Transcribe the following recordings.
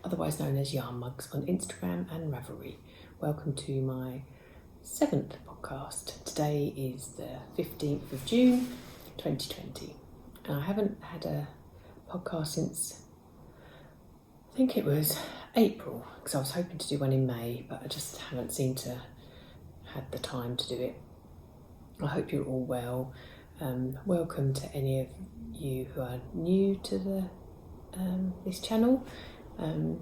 otherwise known as Yarnmugs on Instagram and Ravelry. Welcome to my 7th podcast. Today is the 15th of June 2020 and I haven't had a podcast since I think it was April, because I was hoping to do one in May, but I just haven't seemed to had the time to do it. I hope you're all well. Welcome to any of you who are new to this channel, and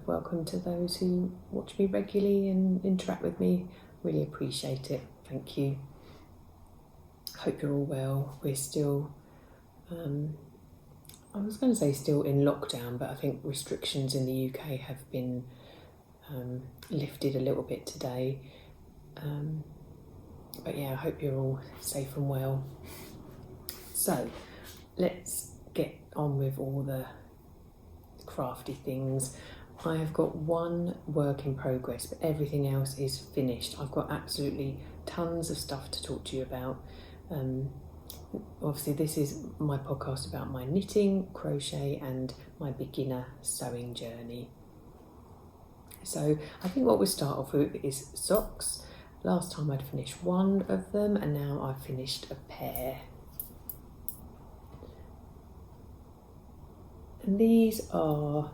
welcome to those who watch me regularly and interact with me. Really appreciate it. Thank you. Hope you're all well. We're still, I was going to say still in lockdown, but I think restrictions in the UK have been lifted a little bit today. But yeah, I hope you're all safe and well. So let's get on with all the crafty things. I have got one work in progress, but everything else is finished. I've got absolutely tons of stuff to talk to you about. Obviously this is my podcast about my knitting, crochet and my beginner sewing journey. So I think what we'll start off with is socks. Last time I'd finished one of them and now I've finished a pair. And these are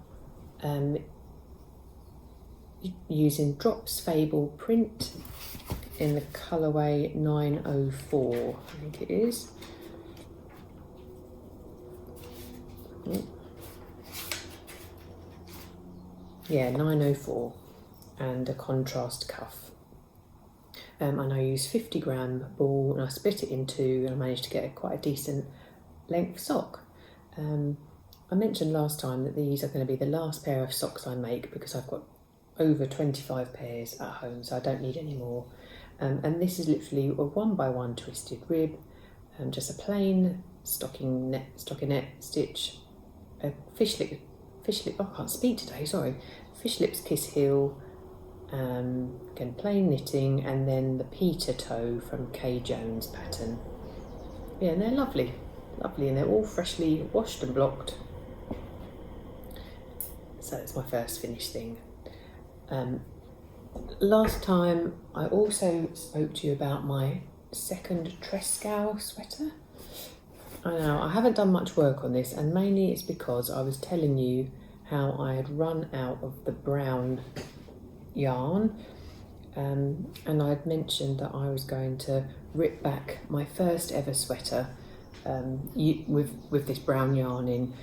using Drops Fable print in the colourway 904, I think it is. Yeah, 904, and a contrast cuff. And I use 50-gram ball and I split it in two and I managed to get quite a decent length sock. I mentioned last time that these are going to be the last pair of socks I make because I've got over 25 pairs at home, so I don't need any more. And this is literally a 1x1 twisted rib, just a plain stockinette stitch, a fish lip, oh, I can't speak today, sorry, fish lips kiss heel, again plain knitting, and then the Peter toe from Kay Jones pattern. Yeah, and they're lovely, and they're all freshly washed and blocked. So that's my first finished thing. Last time I also spoke to you about my second Trescao sweater. I know I haven't done much work on this, and mainly it's because I was telling you how I had run out of the brown yarn, and I'd mentioned that I was going to rip back my first ever sweater with this brown yarn in.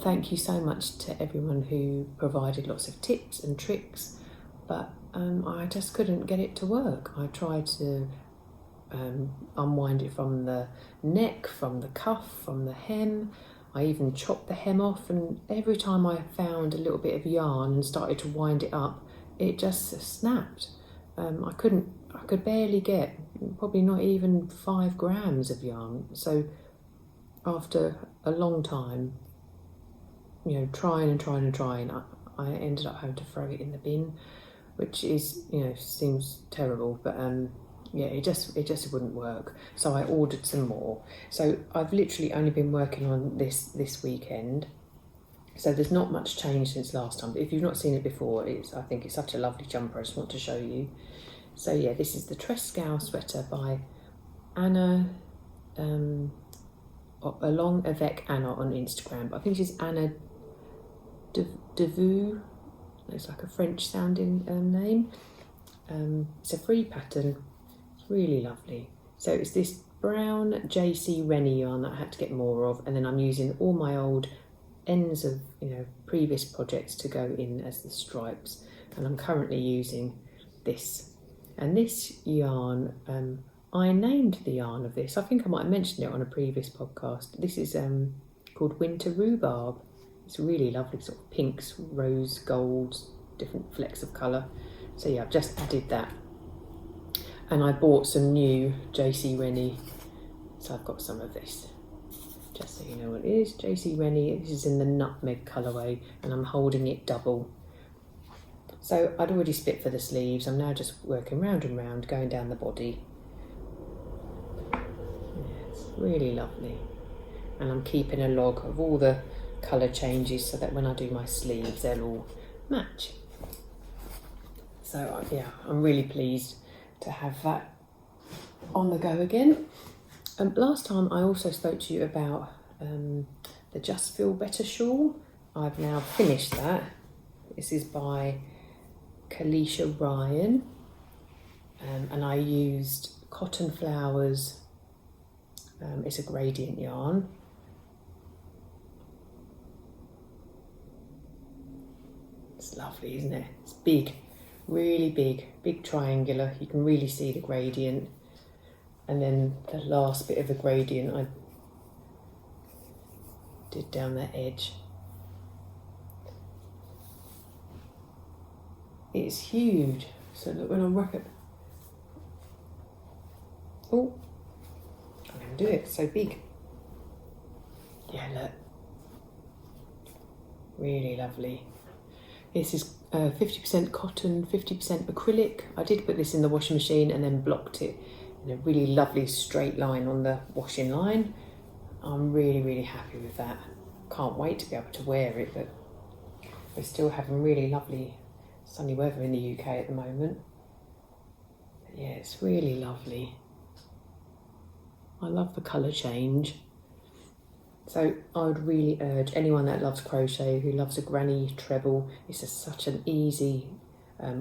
Thank you so much to everyone who provided lots of tips and tricks, but I just couldn't get it to work. I tried to unwind it from the neck, from the cuff, from the hem. I even chopped the hem off, and every time I found a little bit of yarn and started to wind it up, it just snapped. I could barely get, probably not even 5 grams of yarn. So after a long time, trying, I ended up having to throw it in the bin, which is, seems terrible, but yeah, it just wouldn't work. So I ordered some more. So I've literally only been working on this weekend. So there's not much change since last time. But if you've not seen it before, I think it's such a lovely jumper. I just want to show you. So yeah, this is the Trescao sweater by Anna, along avec Anna on Instagram. But I think she's Anna Devou. It's like a French sounding name. It's a free pattern. It's really lovely. So it's this brown JC Rennie yarn that I had to get more of, and then I'm using all my old ends of previous projects to go in as the stripes, and I'm currently using this. And this yarn, I named the yarn of this. I think I might have mentioned it on a previous podcast. This is called Winter Rhubarb. It's really lovely, sort of pinks, rose, golds, different flecks of colour. So yeah, I've just added that. And I bought some new JC Rennie, so I've got some of this. Just so you know what it is, JC Rennie. This is in the nutmeg colourway, and I'm holding it double. So I'd already split for the sleeves. I'm now just working round and round, going down the body. Yeah, it's really lovely. And I'm keeping a log of all the colour changes so that when I do my sleeves they'll all match. So yeah, I'm really pleased to have that on the go again. Last time I also spoke to you about the Just Feel Better shawl. I've now finished that. This is by Kalisha Ryan, and I used Cotton Flowers. It's a gradient yarn. It's lovely, isn't it? It's big, really big triangular. You can really see the gradient. And then the last bit of the gradient I did down that edge. It's huge. So look, when I wrap it, oh, I can do it. It's so big. Yeah, look, really lovely. This is 50% cotton, 50% acrylic. I did put this in the washing machine and then blocked it in a really lovely straight line on the washing line. I'm really happy with that. Can't wait to be able to wear it, but we're still having really lovely sunny weather in the UK at the moment. But yeah, it's really lovely. I love the colour change. So I would really urge anyone that loves crochet, who loves a granny treble, it's just such an easy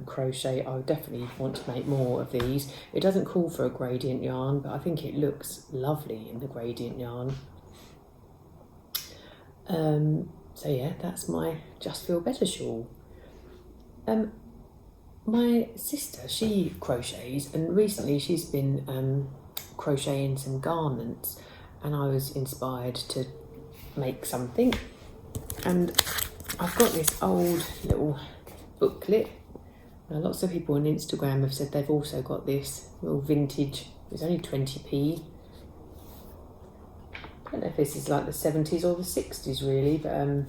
crochet. I would definitely want to make more of these. It doesn't call for a gradient yarn, but I think it looks lovely in the gradient yarn. So yeah, that's my Just Feel Better shawl. My sister, she crochets, and recently she's been crocheting some garments, and I was inspired to make something. And I've got this old little booklet. Now, lots of people on Instagram have said they've also got this little vintage. It's only 20p. I don't know if this is like the 70s or the 60s really, but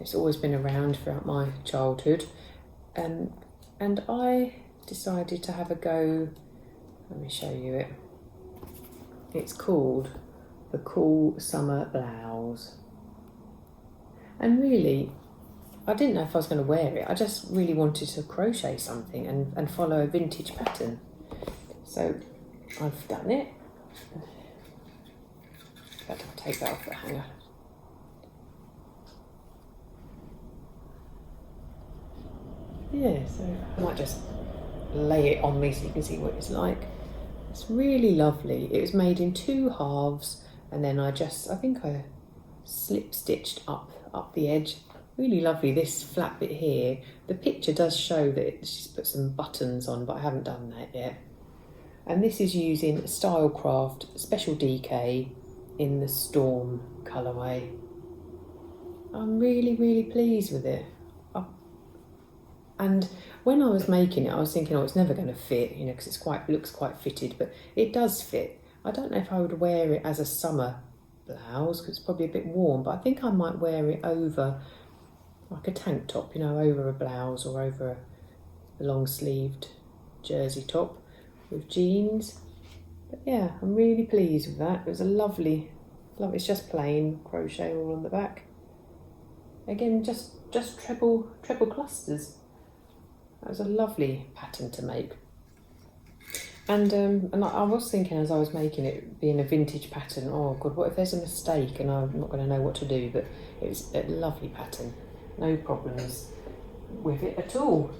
it's always been around throughout my childhood. And I decided to have a go. Let me show you it. It's called the Cool Summer Blouse. And really, I didn't know if I was going to wear it. I just really wanted to crochet something and follow a vintage pattern. So I've done it. In fact, I'll take that off the hanger. Yeah, so I might just lay it on me so you can see what it's like. It's really lovely. It was made in 2 halves, and then I think I slip stitched up the edge. Really lovely, this flat bit here. The picture does show that she's put some buttons on, but I haven't done that yet. And this is using Stylecraft Special DK in the Storm colourway. I'm really pleased with it. And when I was making it, I was thinking, oh, it's never going to fit, you know, because it looks quite fitted, but it does fit. I don't know if I would wear it as a summer blouse, because it's probably a bit warm, but I think I might wear it over like a tank top, you know, over a blouse or over a long-sleeved jersey top with jeans. But yeah, I'm really pleased with that. It was a lovely, it's just plain crochet all on the back. Again, just treble clusters. That was a lovely pattern to make. And I was thinking as I was making it, being a vintage pattern, oh God, what if there's a mistake and I'm not going to know what to do? But it was a lovely pattern. No problems with it at all.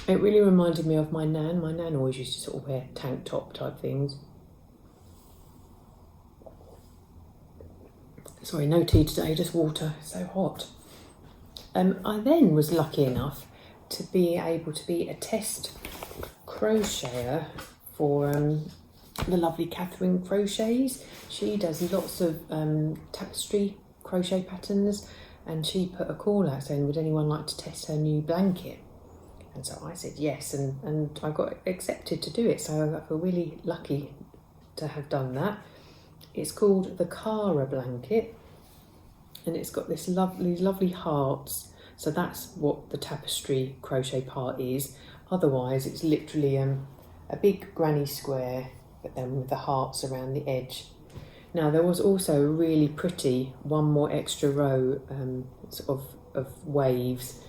It really reminded me of my nan. My nan always used to sort of wear tank top type things. Sorry, no tea today, just water. It's so hot. I then was lucky enough to be able to be a test crocheter for the lovely Catherine Crochets. She does lots of tapestry crochet patterns, and she put a call out saying, would anyone like to test her new blanket? And so I said yes, and I got accepted to do it, so I feel really lucky to have done that. It's called the Cara Blanket, and it's got these lovely hearts. So that's what the tapestry crochet part is. Otherwise, it's literally a big granny square, but then with the hearts around the edge. Now there was also a really pretty one more extra row of waves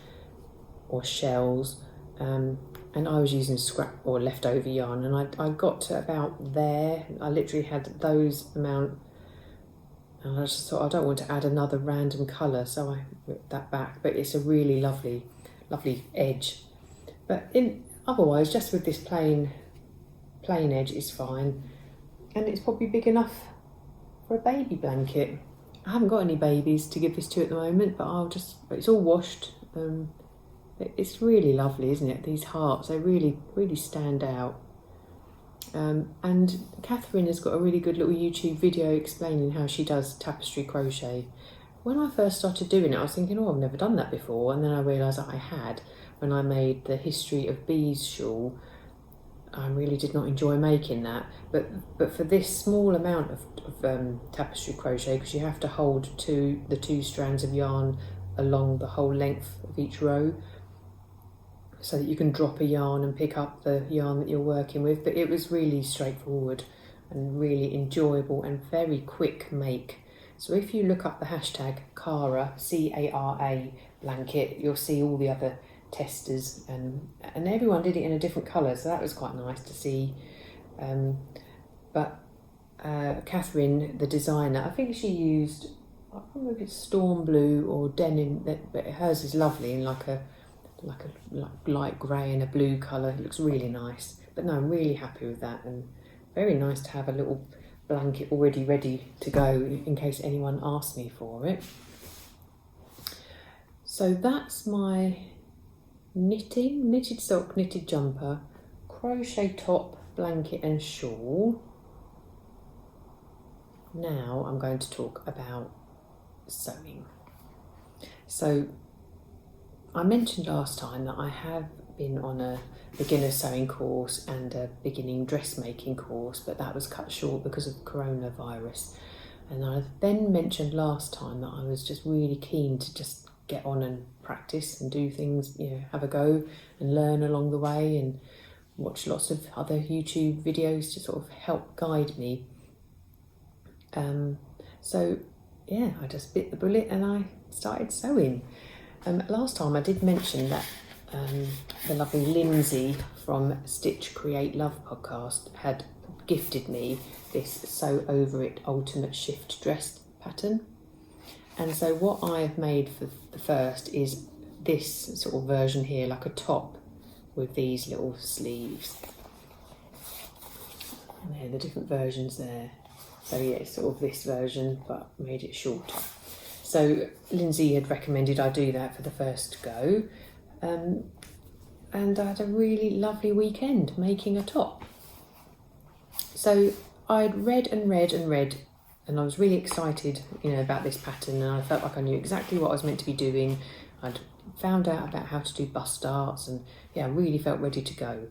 or shells, and I was using scrap or leftover yarn, and I got to about there. I literally had those amount, and I just thought I don't want to add another random colour, so I ripped that back. But it's a really lovely edge. But otherwise, just with this plain edge is fine, and it's probably big enough for a baby blanket. I haven't got any babies to give this to at the moment, but it's all washed. It's really lovely, isn't it? These hearts, they really stand out. And Catherine has got a really good little YouTube video explaining how she does tapestry crochet. When I first started doing it, I was thinking, I've never done that before, and then I realised that I had when I made the History of Bees shawl. I really did not enjoy making that, but for this small amount of tapestry crochet, because you have to hold the two strands of yarn along the whole length of each row, so that you can drop a yarn and pick up the yarn that you're working with. But it was really straightforward and really enjoyable and very quick make. So if you look up the hashtag Cara, Cara Blanket, you'll see all the other testers, and everyone did it in a different colour, so that was quite nice to see. But Catherine, the designer, I think she used, I don't know if it's storm blue or denim, but hers is lovely in like light grey and a blue colour. It looks really nice. But no, I'm really happy with that, and very nice to have a little blanket already ready to go in case anyone asks me for it. So that's my knitted sock, knitted jumper, crochet top, blanket and shawl. Now I'm going to talk about sewing. So I mentioned last time that I have been on a beginner sewing course and a beginning dressmaking course, but that was cut short because of coronavirus. And I then mentioned last time that I was just really keen to just get on and practice and do things, have a go and learn along the way, and watch lots of other YouTube videos to sort of help guide me. So I just bit the bullet and I started sewing. Last time I did mention that the lovely Lindsay from Stitch Create Love podcast had gifted me this Sew Over It Ultimate Shift Dress pattern. And so what I've made for the first is this sort of version here, like a top with these little sleeves. And there are the different versions there. So it's sort of this version, but made it shorter. So Lindsay had recommended I do that for the first go. And I had a really lovely weekend making a top. So I'd read, and I was really excited, about this pattern, and I felt like I knew exactly what I was meant to be doing. I'd found out about how to do bust darts, and I really felt ready to go.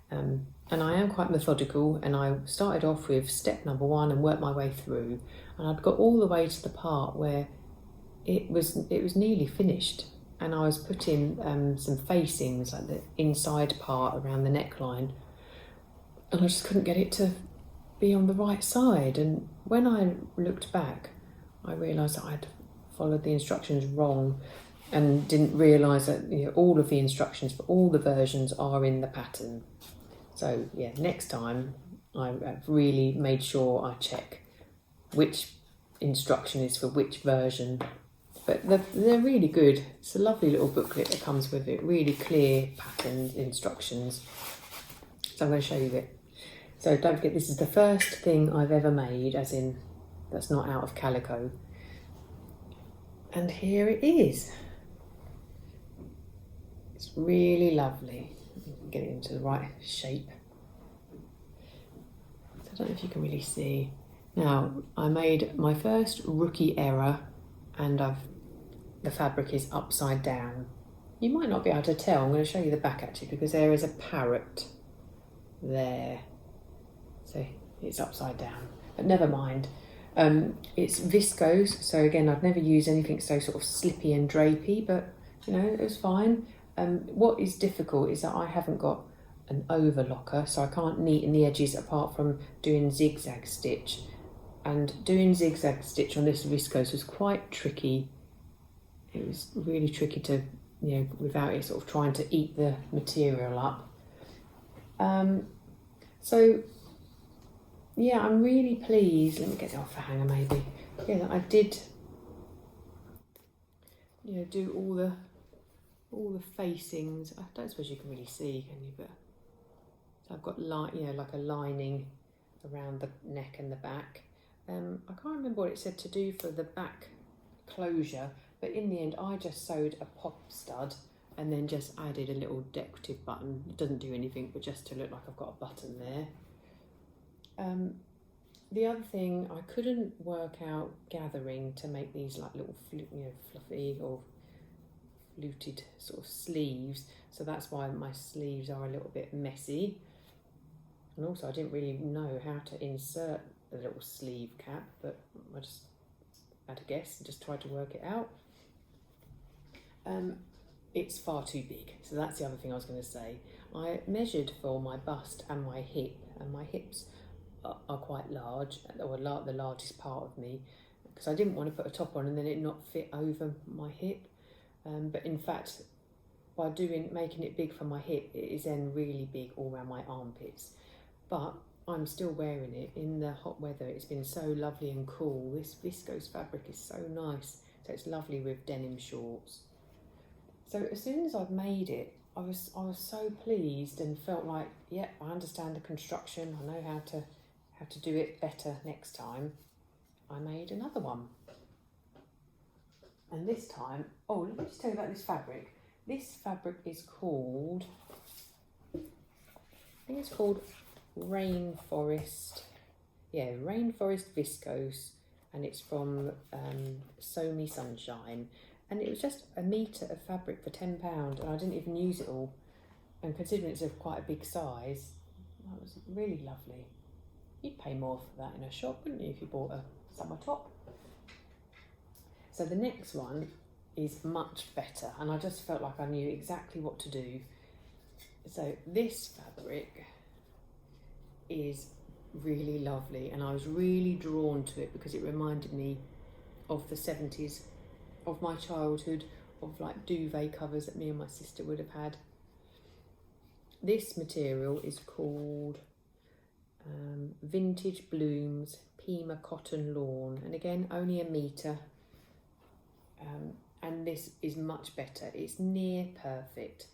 And I am quite methodical, and I started off with step number 1 and worked my way through, and I'd got all the way to the part where it was nearly finished, and I was putting some facings, like the inside part around the neckline, and I just couldn't get it to be on the right side. And when I looked back, I realised that I'd followed the instructions wrong and didn't realise that all of the instructions for all the versions are in the pattern. So next time I've really made sure I check which instruction is for which version. But they're really good. It's a lovely little booklet that comes with it, really clear pattern instructions. So I'm going to show you it. So don't forget, this is the first thing I've ever made, as in that's not out of calico. And here it is. It's really lovely. Get it into the right shape. So I don't know if you can really see. Now, I made my first rookie error, and the fabric is upside down. You might not be able to tell. I'm going to show you the back actually, because there is a parrot there. So it's upside down, but never mind. It's viscose, so again, I've never used anything so sort of slippy and drapey, but it was fine. What is difficult is that I haven't got an overlocker, so I can't neaten the edges apart from doing zigzag stitch. And doing zigzag stitch on this viscose was quite tricky. It was really tricky to, without it sort of trying to eat the material up. So yeah, I'm really pleased. Let me get it off the hanger maybe. Yeah, that I did, do all the facings. I don't suppose you can really see, can you? But so I've got like a lining around the neck and the back. I can't remember what it said to do for the back closure, but in the end I just sewed a pop stud and then just added a little decorative button. It doesn't do anything but just to look like I've got a button there. The other thing, I couldn't work out gathering to make these like little fluffy or fluted sort of sleeves, so that's why my sleeves are a little bit messy. And also I didn't really know how to insert the little sleeve cap, but I just had a guess and just tried to work it out. It's far too big, so that's the other thing I was going to say. I measured for my bust and my hip, and my hips are quite large, or the largest part of me, because I didn't want to put a top on and then it not fit over my hip. But in fact, by making it big for my hip, it is then really big all around my armpits. But I'm still wearing it in the hot weather. It's been so lovely and cool. This viscose fabric is so nice. So it's lovely with denim shorts. So as soon as I've made it, I was so pleased and felt like, yeah, I understand the construction. I know how to do it better next time. I made another one. And this time, let me just tell you about this fabric. This fabric is called, I think it's called Rainforest Viscose, and it's from Sew Me Sunshine, and it was just a metre of fabric for £10, and I didn't even use it all, and considering it's of quite a big size, that was really lovely. You'd pay more for that in a shop, wouldn't you, if you bought a summer top? So the next one is much better, and I just felt like I knew exactly what to do. So this fabric is really lovely, and I was really drawn to it because it reminded me of the 70s, of my childhood, of like duvet covers that me and my sister would have had. This material is called Vintage Blooms Pima Cotton Lawn, and again only a metre, and this is much better. It's near perfect.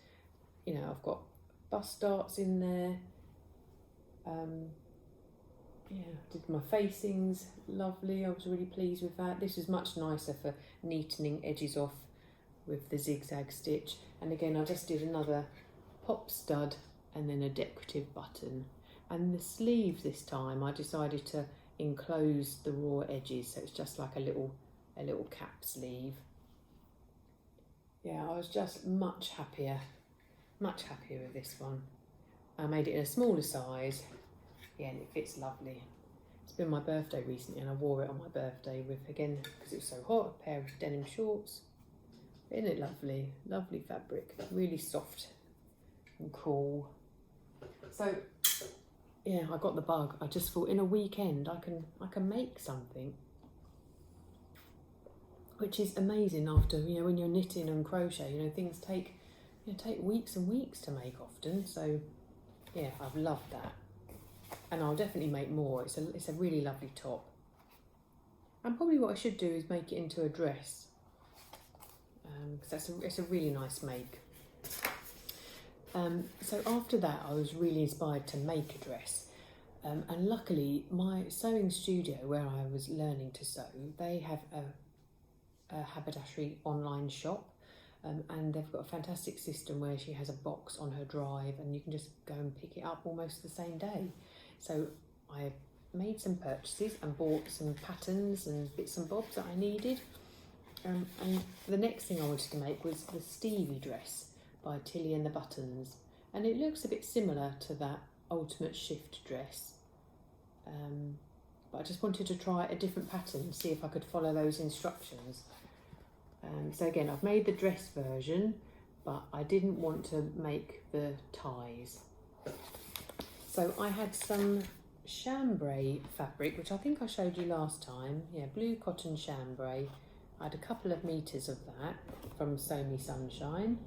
I've got bust darts in there. Did my facings, lovely. I was really pleased with that. This is much nicer for neatening edges off with the zigzag stitch. And again, I just did another pop stud and then a decorative button. And the sleeves this time, I decided to enclose the raw edges, so it's just like a little cap sleeve. Yeah, I was just much happier with this one. I made it in a smaller size. Yeah, and it fits lovely. It's been my birthday recently, and I wore it on my birthday with, again, because it was so hot, a pair of denim shorts. Isn't it lovely? Lovely fabric, really soft and cool. So, yeah, I got the bug. I just thought in a weekend I can make something, which is amazing. After when you're knitting and crochet, things take weeks and weeks to make often. So, yeah, I've loved that. And I'll definitely make more. It's a really lovely top. And probably what I should do is make it into a dress, because it's a really nice make. So after that, I was really inspired to make a dress. And luckily, my sewing studio where I was learning to sew, they have a haberdashery online shop. And they've got a fantastic system where she has a box on her drive and you can just go and pick it up almost the same day. So I made some purchases and bought some patterns and bits and bobs that I needed. And the next thing I wanted to make was the Stevie Dress by Tilly and the Buttons. And it looks a bit similar to that Ultimate Shift dress. But I just wanted to try a different pattern, see if I could follow those instructions. So again, I've made the dress version, but I didn't want to make the ties. So I had some chambray fabric, which I think I showed you last time. Yeah, blue cotton chambray. I had a couple of meters of that from Sew Me Sunshine,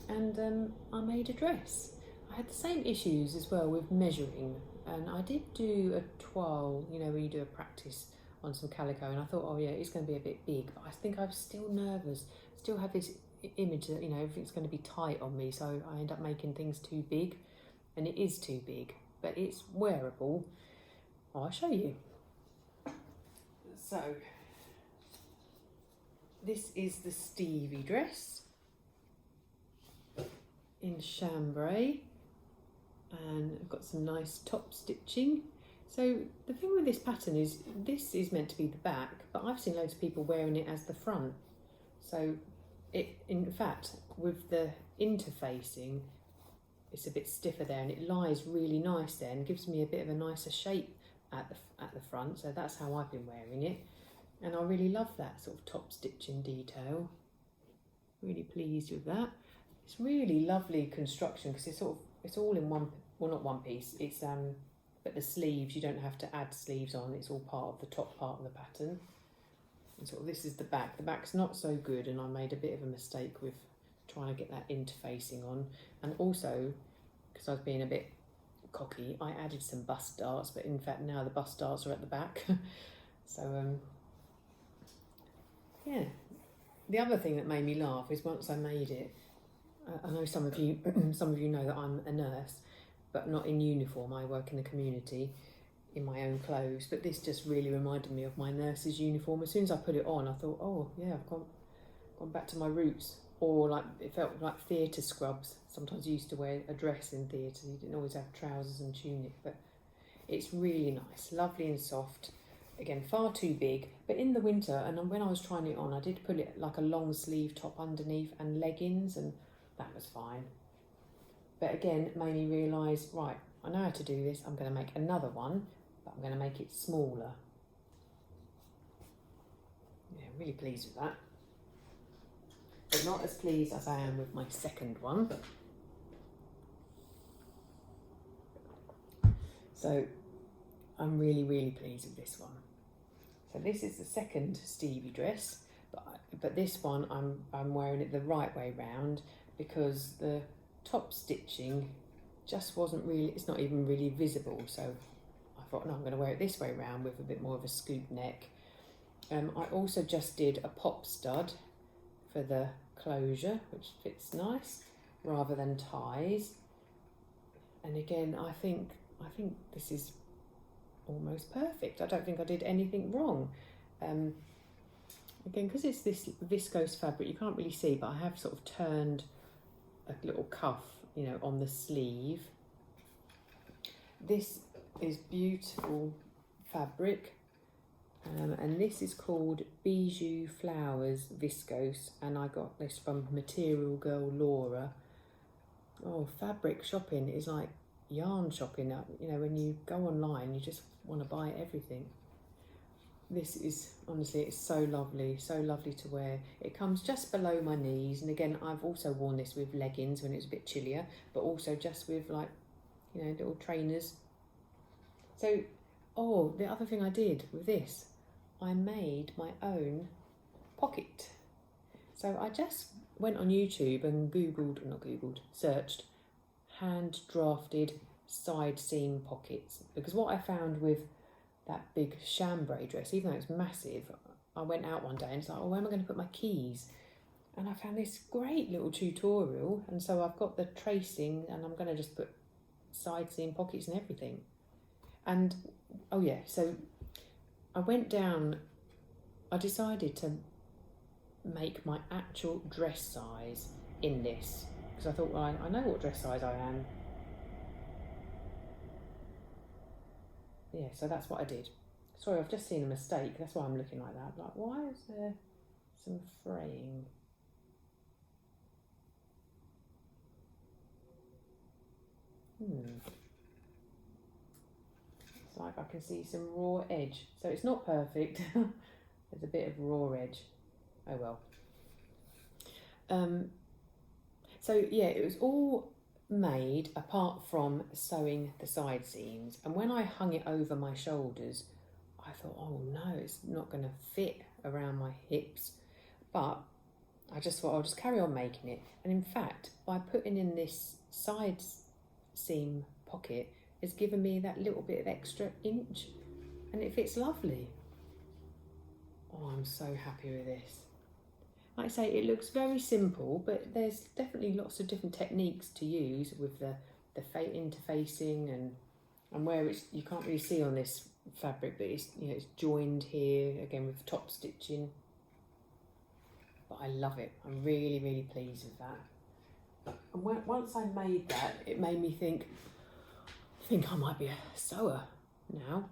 and I made a dress. I had the same issues as well with measuring, and I did do a toile, you know, where you do a practice on some calico, and I thought, oh yeah, it's going to be a bit big, but I think I was still nervous, still have this image that, you know, everything's going to be tight on me, so I end up making things too big, and it is too big, but it's wearable. I'll show you. So this is the Stevie Dress in chambray, and I've got some nice top stitching. So the thing with this pattern is this is meant to be the back, but I've seen loads of people wearing it as the front. So it, in fact, with the interfacing, it's a bit stiffer there, and it lies really nice there and gives me a bit of a nicer shape at the front. So that's how I've been wearing it, and I really love that sort of top stitching detail. Really pleased with that. It's really lovely construction because it's all in one, well, not one piece. It's but the sleeves, you don't have to add sleeves on. It's all part of the top part of the pattern. And sort of this is the back. The back's not so good, and I made a bit of a mistake with trying to get that interfacing on. And also, because I was being a bit cocky, I added some bust darts, but in fact now the bust darts are at the back. So yeah. The other thing that made me laugh is once I made it, I know some of you know that I'm a nurse, but not in uniform. I work in the community in my own clothes, but this just really reminded me of my nurse's uniform. As soon as I put it on, I thought, oh yeah, I've gone back to my roots. Or like, it felt like theatre scrubs. Sometimes you used to wear a dress in theatre, you didn't always have trousers and tunic, but it's really nice, lovely and soft. Again, far too big, but in the winter, and when I was trying it on, I did put it like a long sleeve top underneath and leggings, and that was fine. But again, it made me realise, right, I know how to do this. I'm going to make another one, but I'm going to make it smaller. Yeah, really pleased with that. But not as pleased as I am with my second one. So I'm really, really pleased with this one. So this is the second Stevie Dress, but this one I'm wearing it the right way round because the top stitching just wasn't really, it's not even really visible. So I thought, no, I'm going to wear it this way round with a bit more of a scoop neck. I also just did a pop stud for the closure, which fits nice, rather than ties. And again, I think this is almost perfect. I don't think I did anything wrong. Again, because it's this viscose fabric, you can't really see, but I have sort of turned a little cuff, you know, on the sleeve. This is beautiful fabric, and this is called Bijou Flowers Viscose, and I got this from Material Girl Laura. Oh, fabric shopping is like yarn shopping. You know, when you go online, you just want to buy everything. This is, honestly, it's so lovely to wear. It comes just below my knees, and again, I've also worn this with leggings when it's a bit chillier, but also just with, like, you know, little trainers. So, oh, the other thing I did with this, I made my own pocket. So I just went on YouTube and searched hand drafted side seam pockets, because what I found with that big chambray dress, even though it's massive, I went out one day and it's like, oh, where am I going to put my keys? And I found this great little tutorial, and so I've got the tracing, and I'm going to just put side seam pockets and everything. And oh yeah, so I went down, I decided to make my actual dress size in this, because I thought, well, I know what dress size I am. Yeah, so that's what I did. Sorry, I've just seen a mistake. That's why I'm looking like that. Like, why is there some fraying? It's like I can see some raw edge. So it's not perfect. There's a bit of raw edge. Oh well. So yeah, it was all made apart from sewing the side seams, and when I hung it over my shoulders, I thought, oh no, it's not going to fit around my hips, but I just thought I'll just carry on making it. And in fact, by putting in this side seam pocket, it's given me that little bit of extra inch, and it fits lovely. Oh, I'm so happy with this. Like I say, it looks very simple, but there's definitely lots of different techniques to use with the interfacing and where it's, you can't really see on this fabric, but it's, you know, it's joined here again with top stitching. But I love it. I'm really, really pleased with that. And once I made that, it made me think I might be a sewer now.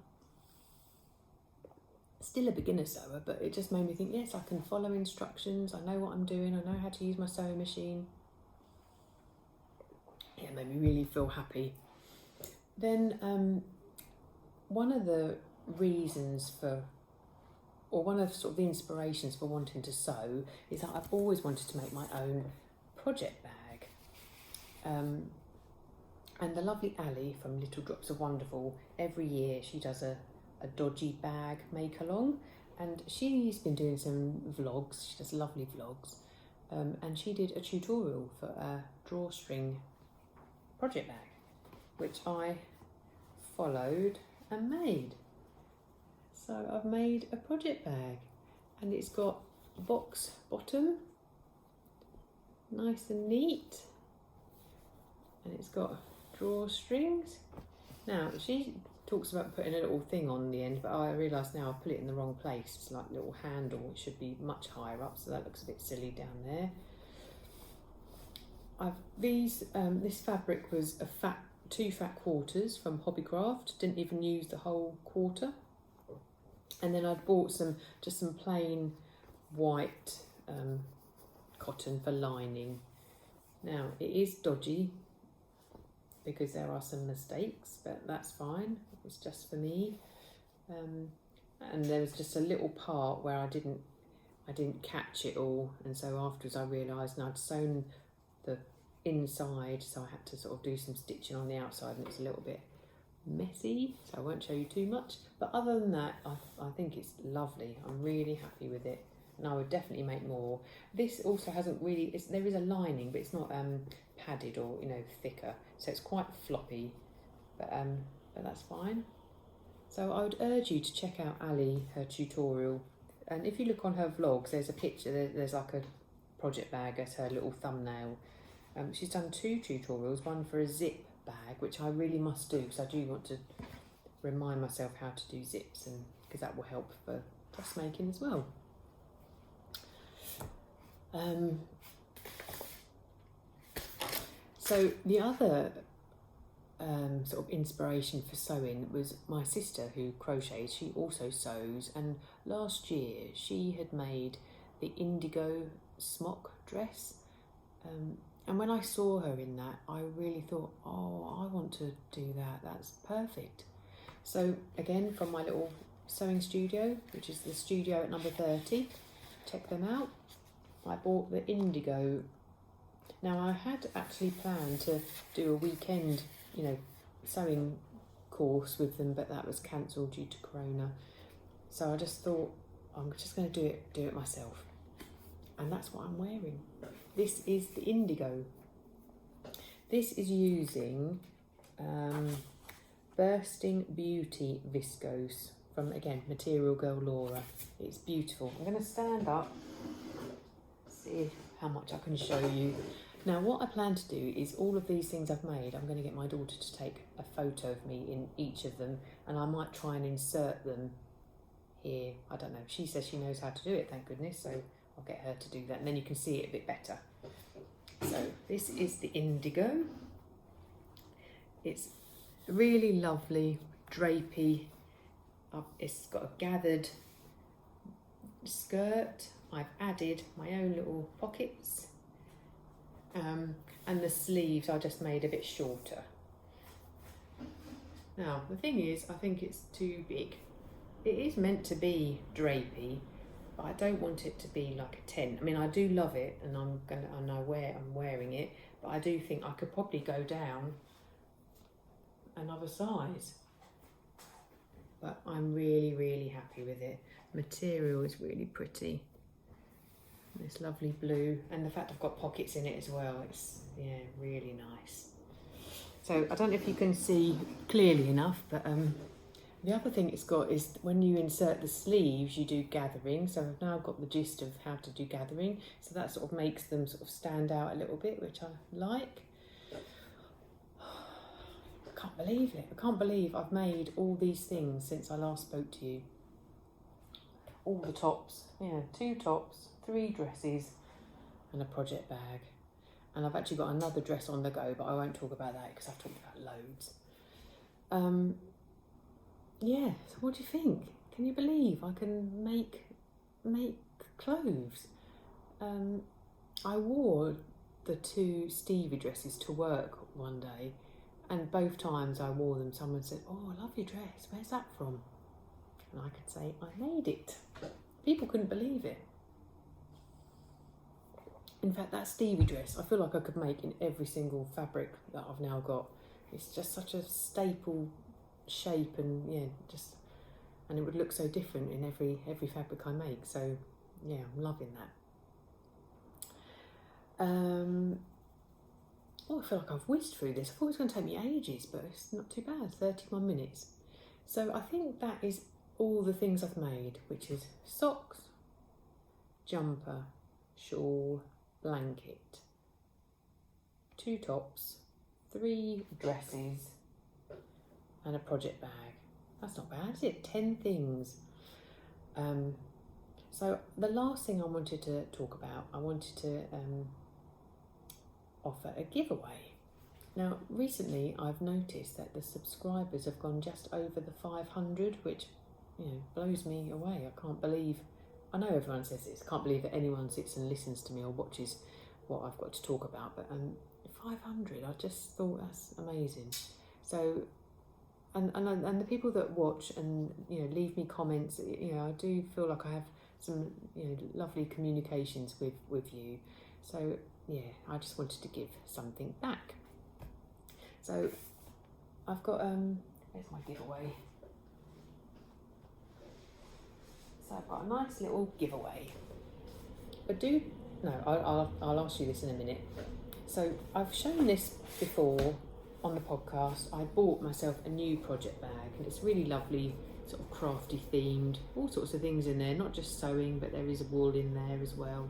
Still a beginner sewer, but it just made me think, yes, I can follow instructions. I know what I'm doing. I know how to use my sewing machine. Yeah, it made me really feel happy. Then one of the reasons for, or one of sort of the inspirations for wanting to sew is that I've always wanted to make my own project bag. And the lovely Ali from Little Drops of Wonderful, every year she does a dodgy bag make along, and she's been doing some vlogs. She does lovely vlogs, and she did a tutorial for a drawstring project bag, which I followed and made. So I've made a project bag, and it's got a box bottom, nice and neat, and it's got drawstrings. Now she talks about putting a little thing on the end, but I realise now I've put it in the wrong place. It's like a little handle. It should be much higher up, so that looks a bit silly down there. This fabric was 2 fat quarters from Hobbycraft. Didn't even use the whole quarter. And then I'd bought some plain white cotton for lining. Now it is dodgy because there are some mistakes, but that's fine. It's just for me. And there was just a little part where I didn't catch it all, and so afterwards I realised, and I'd sewn the inside, so I had to sort of do some stitching on the outside, and it's a little bit messy, so I won't show you too much. But other than that, I think it's lovely. I'm really happy with it, and I would definitely make more. This also hasn't really, there is a lining, but it's not padded or, you know, thicker, so it's quite floppy, but that's fine. So I would urge you to check out Ali, her tutorial, and if you look on her vlogs, there's a picture, there's like a project bag as her little thumbnail. She's done 2 tutorials, one for a zip bag, which I really must do because I do want to remind myself how to do zips, and because that will help for dressmaking as well. So the other sort of inspiration for sewing was my sister, who crochets. She also sews, and last year she had made the Indigo Smock dress, and when I saw her in that, I really thought, oh, I want to do that. That's perfect. So again, from my little sewing studio, which is the studio at number 30, check them out. I bought the Indigo. Now I had actually planned to do a weekend, you know, sewing course with them, but that was cancelled due to Corona. So I just thought, I'm just going to do it myself. And that's what I'm wearing. This is the Indigo. This is using Bursting Beauty Viscose from, again, Material Girl Laura. It's beautiful. I'm going to stand up, see how much I can show you. Now what I plan to do is all of these things I've made, I'm going to get my daughter to take a photo of me in each of them, and I might try and insert them here. I don't know. She says she knows how to do it, thank goodness, so I'll get her to do that, and then you can see it a bit better. So this is the Indigo. It's really lovely, drapey. It's got a gathered skirt. I've added my own little pockets, and the sleeves I just made a bit shorter. Now the thing is, I think it's too big. It is meant to be drapey, but I don't want it to be like a tent. I mean, I do love it, and I know where I'm wearing it, but I do think I could probably go down another size. But I'm really, really happy with it. Material is really pretty. This lovely blue, and the fact I've got pockets in it as well, it's, yeah, really nice. So I don't know if you can see clearly enough, but the other thing it's got is when you insert the sleeves, you do gathering. So I've now got the gist of how to do gathering. So that sort of makes them sort of stand out a little bit, which I like. I can't believe it. I can't believe I've made all these things since I last spoke to you. All the tops, 2 tops, 3 dresses and a project bag. And I've actually got another dress on the go, but I won't talk about that because I've talked about loads. So what do you think? Can you believe I can make clothes? I wore the 2 Stevie dresses to work one day, and both times I wore them, someone said, "Oh, I love your dress, where's that from?" And I could say, I made it. People couldn't believe it. In fact, that Stevie dress, I feel like I could make in every single fabric that I've now got. It's just such a staple shape, and and it would look so different in every fabric I make. So yeah, I'm loving that. I feel like I've whizzed through this. I thought it was going to take me ages, but it's not too bad, 31 minutes. So I think that is all the things I've made, which is socks, jumper, shawl, blanket, 2 tops, 3 dresses and a project bag. That's not bad, is it? 10 things. So the last thing I wanted to talk about, I wanted to offer a giveaway. Now, recently I've noticed that the subscribers have gone just over the 500, which blows me away. I can't believe, I know everyone says this, I can't believe that anyone sits and listens to me or watches what I've got to talk about, but 500, I just thought that's amazing. So, and the people that watch and leave me comments, I do feel like I have some lovely communications with you. So yeah, I just wanted to give something back. So I've got there's my giveaway. So I've got a nice little giveaway. But I'll ask you this in a minute. So I've shown this before on the podcast. I bought myself a new project bag, and it's really lovely, sort of crafty themed, all sorts of things in there, not just sewing, but there is a wool in there as well.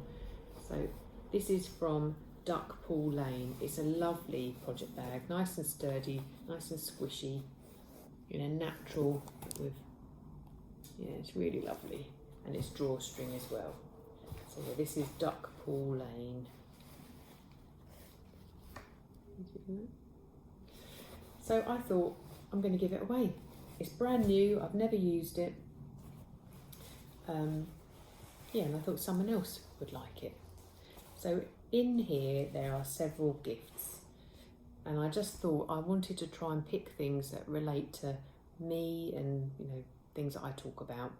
So this is from Duckpool Lane. It's a lovely project bag, nice and sturdy, nice and squishy, natural with, it's really lovely, and it's drawstring as well. So yeah, this is Duckpool Lane. So I thought I'm going to give it away. It's brand new, I've never used it. And I thought someone else would like it. So in here there are several gifts, and I just thought I wanted to try and pick things that relate to me and things that I talk about,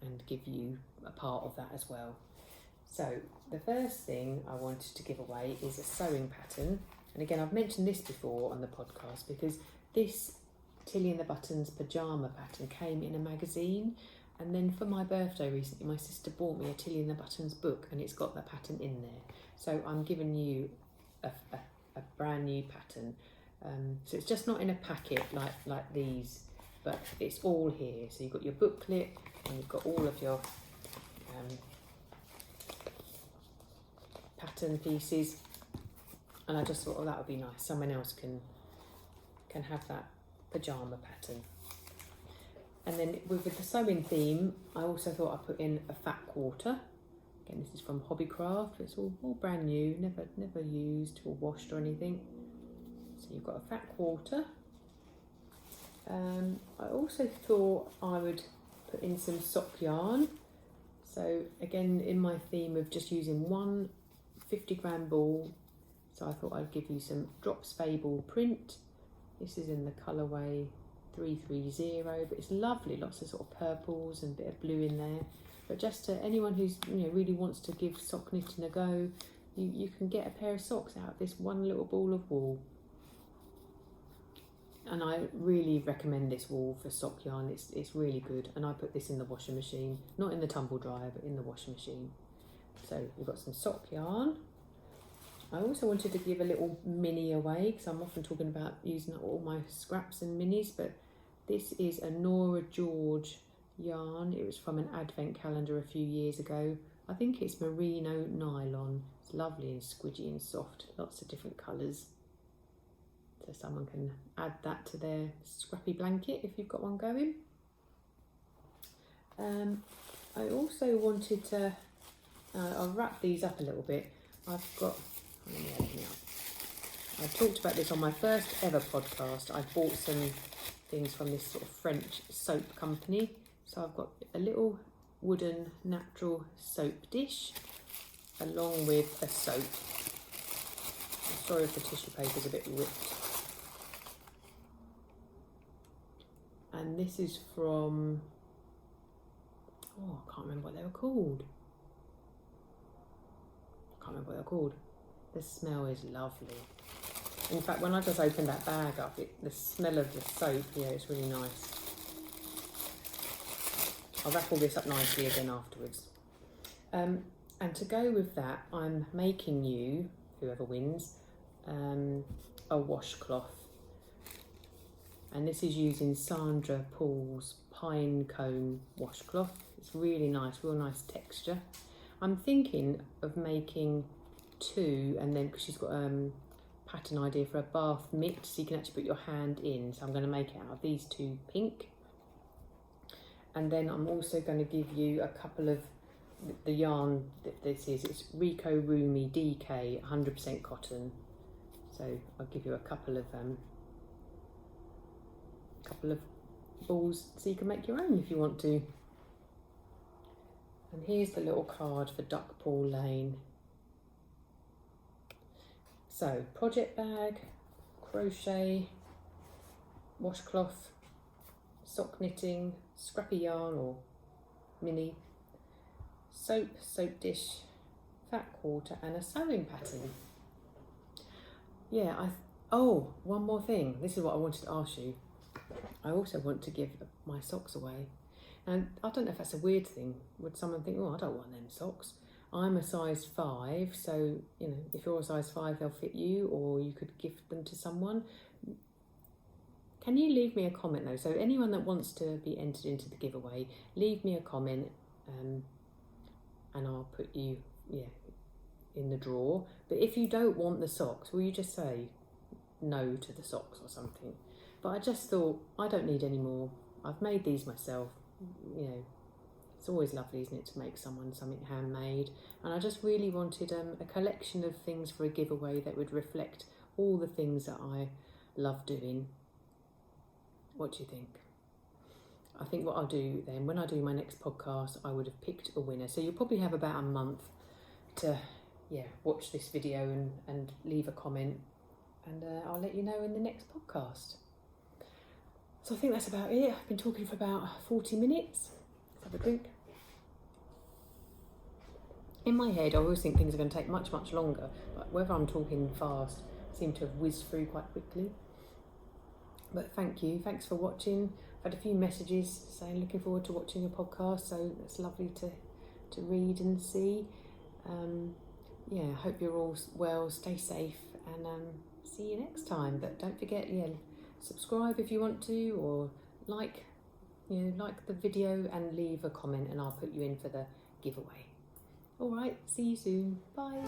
and give you a part of that as well. So the first thing I wanted to give away is a sewing pattern, and again I've mentioned this before on the podcast because this Tilly and the Buttons pyjama pattern came in a magazine, and then for my birthday recently my sister bought me a Tilly and the Buttons book, and it's got the pattern in there. So I'm giving you a brand new pattern. So it's just not in a packet like these, but it's all here. So you've got your booklet and you've got all of your pattern pieces, and I just thought that would be nice. Someone else can have that pyjama pattern. And then with the sewing theme, I also thought I'd put in a fat quarter. Again, this is from Hobbycraft. It's all brand new, never used or washed or anything. So you've got a fat quarter. I also thought I would put in some sock yarn. So again, in my theme of just using one 50-gram ball, so I thought I'd give you some Drops Fable print. This is in the colourway 330, but it's lovely, lots of sort of purples and a bit of blue in there. But just to anyone who's really wants to give sock knitting a go, you can get a pair of socks out of this one little ball of wool. And I really recommend this wool for sock yarn. It's really good, and I put this in the washing machine, not in the tumble dryer, but in the washing machine. So we've got some sock yarn. I also wanted to give a little mini away, because I'm often talking about using up all my scraps and minis, but this is a Nora George yarn. It was from an advent calendar a few years ago. I think it's merino nylon. It's lovely and squidgy and soft, lots of different colours. So someone can add that to their scrappy blanket if you've got one going. I also wanted to, I'll wrap these up a little bit. Let me open it up. I talked about this on my first ever podcast. I bought some things from this sort of French soap company. So I've got a little wooden natural soap dish along with a soap. I'm sorry if the tissue paper's a bit ripped. And this is from, I can't remember what they were called. The smell is lovely. In fact, when I just opened that bag up, the smell of the soap, it's really nice. I'll wrap all this up nicely again afterwards. And to go with that, I'm making you, whoever wins, a washcloth. And this is using Sandra Paul's Pine Cone washcloth. It's really nice, real nice texture. I'm thinking of making two, and then because she's got a pattern idea for a bath mitt, so you can actually put your hand in. So I'm going to make it out of these two pink. And then I'm also going to give you a couple of the yarn that this is. It's Rico Rumi DK 100% cotton. So I'll give you a couple of balls so you can make your own if you want to. And here's the little card for Duckpool Lane. So project bag, crochet, washcloth, sock knitting, scrappy yarn or mini, soap dish, fat quarter, and a sewing pattern. One more thing. This is what I wanted to ask you. I also want to give my socks away. And I don't know if that's a weird thing. Would someone think, I don't want them socks? I'm a size 5, so, if you're a size 5, they'll fit you, or you could gift them to someone. Can you leave me a comment though? So anyone that wants to be entered into the giveaway, leave me a comment and I'll put you, in the draw. But if you don't want the socks, will you just say no to the socks or something? But I just thought, I don't need any more. I've made these myself. It's always lovely, isn't it, to make someone something handmade. And I just really wanted a collection of things for a giveaway that would reflect all the things that I love doing. What do you think? I think what I'll do then, when I do my next podcast, I would have picked a winner. So you'll probably have about a month to watch this video and leave a comment, and I'll let you know in the next podcast. So I think that's about it. I've been talking for about 40 minutes. Let's have a drink. In my head, I always think things are going to take much, much longer, but whether I'm talking fast, I seem to have whizzed through quite quickly. But thank you. Thanks for watching. I've had a few messages saying looking forward to watching your podcast, so it's lovely to read and see. Hope you're all well, stay safe, and see you next time. But don't forget, subscribe if you want to, or like the video and leave a comment, and I'll put you in for the giveaway. All right, see you soon. Bye.